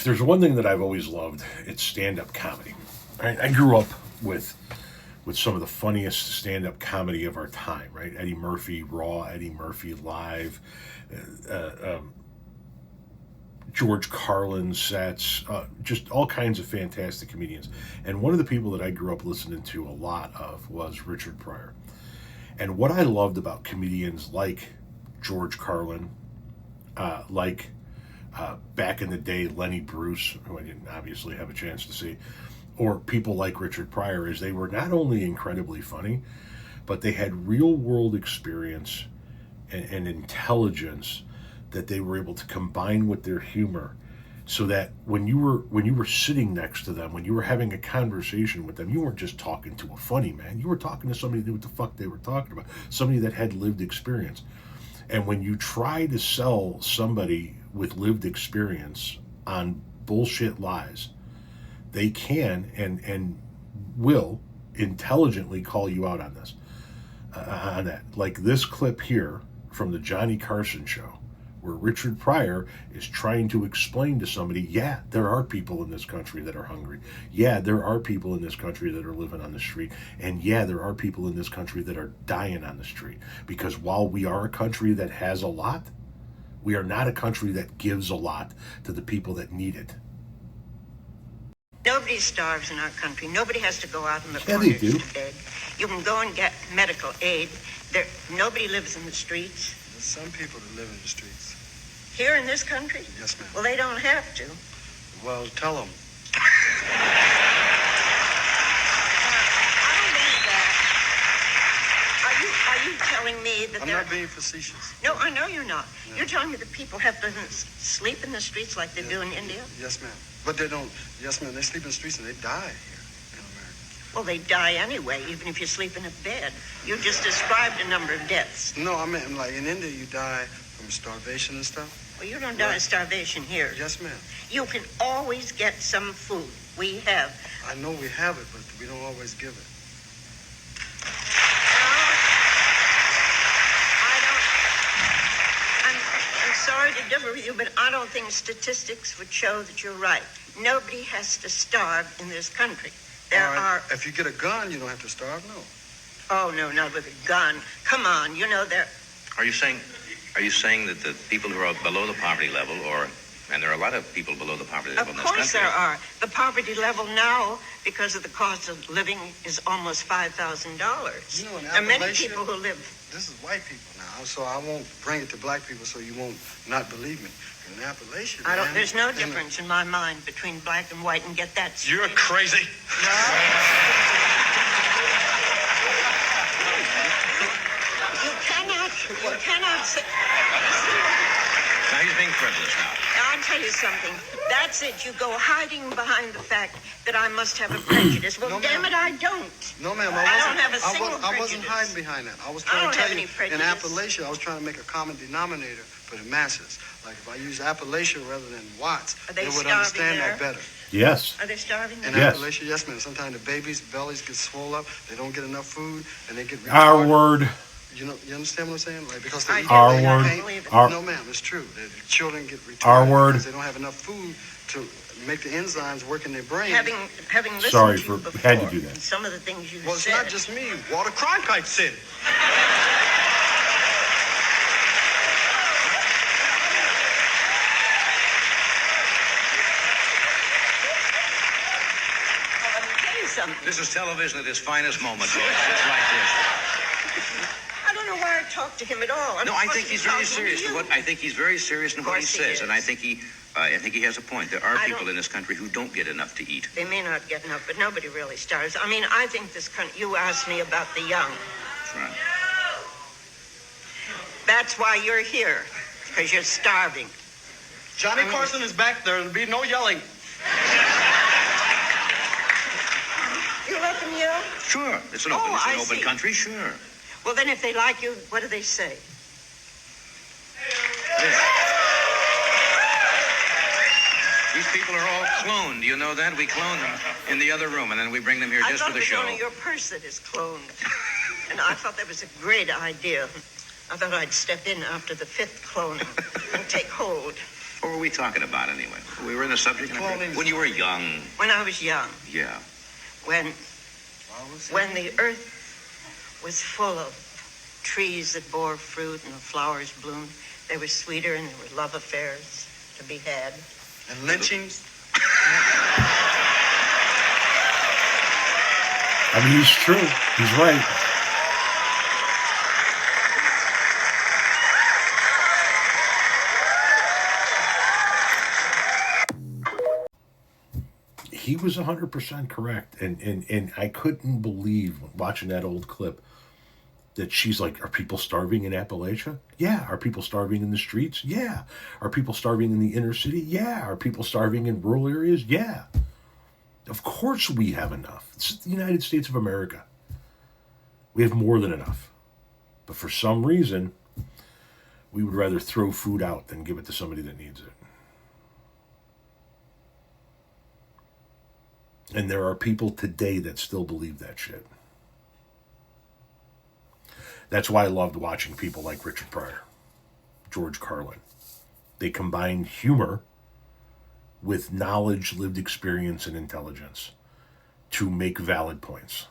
If there's one thing that I've always loved, it's stand-up comedy. I grew up with some of the funniest stand-up comedy of our time, right? Eddie Murphy Raw, Eddie Murphy Live, George Carlin sets, just all kinds of fantastic comedians. And one of the people that I grew up listening to a lot of was Richard Pryor. And what I loved about comedians like George Carlin, back in the day, Lenny Bruce, who I didn't obviously have a chance to see, or people like Richard Pryor, is they were not only incredibly funny, but they had real world experience and intelligence that they were able to combine with their humor, so that when you were sitting next to them, when you were having a conversation with them, you weren't just talking to a funny man. You were talking to somebody that knew what the fuck they were talking about, somebody that had lived experience. And when you try to sell somebody with lived experience on bullshit lies, they can and will intelligently call you out on this, on that. Like this clip here from the Johnny Carson show, where Richard Pryor is trying to explain to somebody, yeah, there are people in this country that are hungry. Yeah, there are people in this country that are living on the street. And yeah, there are people in this country that are dying on the street. Because while we are a country that has a lot, we are not a country that gives a lot to the people that need it. Nobody starves in our country. Nobody has to go out in the corners to beg. You can go and get medical aid. Nobody lives in the streets. There's some people that live in the streets. Here in this country? Yes, ma'am. Well, they don't have to. Well, tell them. I don't believe that. Are you telling me that I'm not being facetious. No, I know you're not. No. You're telling me that people have to sleep in the streets like they do in India? Yes, ma'am. But they don't. Yes, ma'am. They sleep in the streets and they die here in America. Well, they die anyway, even if you sleep in a bed. You just described a number of deaths. No, I meant like in India you die from starvation and stuff. Well, you don't die of starvation here. Yes, ma'am. You can always get some food. We have. I know we have it, but we don't always give it. I'm sorry to differ with you, but I don't think statistics would show that you're right. Nobody has to starve in this country. There are. If you get a gun, you don't have to starve. No. Oh no, not with a gun. Come on, you know there. Are you saying that the people who are below the poverty level, and there are a lot of people below the poverty level in this country? Of course there are. The poverty level now, because of the cost of living, is almost $5,000. You know, in there are many Appalachia, people who live. This is white people now, so I won't bring it to black people, so you won't not believe me. In Appalachia, There's no difference in my mind between black and white, and get that straight. You're crazy. You cannot say. Now he's being frivolous now. I'll tell you something. That's it. You go hiding behind the fact that I must have a prejudice. Well, No, damn ma'am. it, I don't. No, ma'am, I don't have a single I wasn't prejudice. hiding behind that. I was I trying don't to tell have you, any prejudice. in Appalachia, I was trying to make a common denominator for the masses. Like if I use Appalachia rather than Watts, Are they would starving understand there? that better. Yes. Are they starving? In there? Yes. Appalachia, yes, ma'am. Sometimes the babies' bellies get swollen up. They don't get enough food, and they get Our retarded. word. You understand what I'm saying? Like because I they eat do, Our everything word. they believe it. Our- No, ma'am, it's true. The children get retarded Our word. because they don't have enough food to make the enzymes work in their brain. Having listened Sorry to you for before, had to do that. and some of the things you Well, it's said. not just me. Walter Cronkite said it. Something. This is television at its finest moment, folks. It's like this. I don't know why I talked to him at all. No, I think he's very serious. I think he's very serious in what he Of course he says, and I is. think he has a point. There are I people don't- in this country who don't get enough to eat. They may not get enough, but nobody really starves. I mean, I think this country. You asked me about the young. That's right. That's why you're here, because you're starving. Johnny Carson is back there. There'll be no yelling. You let them yell? Sure. It's an Oh, open, I see. country, sure. Well, then if they like you, what do they say? These people are all cloned. You know that? We clone them in the other room, and then we bring them here I just thought for it the was show. only your purse that is cloned. And I thought that was a great idea. I thought I'd step in after the 5th cloning and take hold. What were we talking about anyway? We were in the subject when you were young. When I was young, Yeah. when the earth was full of trees that bore fruit and the flowers bloomed, they were sweeter and there were love affairs to be had. And lynchings? I mean, he's true. He's right. He was 100% correct. And I couldn't believe watching that old clip that she's like, are people starving in Appalachia? Yeah. Are people starving in the streets? Yeah. Are people starving in the inner city? Yeah. Are people starving in rural areas? Yeah. Of course we have enough. It's the United States of America. We have more than enough. But for some reason, we would rather throw food out than give it to somebody that needs it. And there are people today that still believe that shit. That's why I loved watching people like Richard Pryor, George Carlin. They combined humor with knowledge, lived experience, and intelligence to make valid points.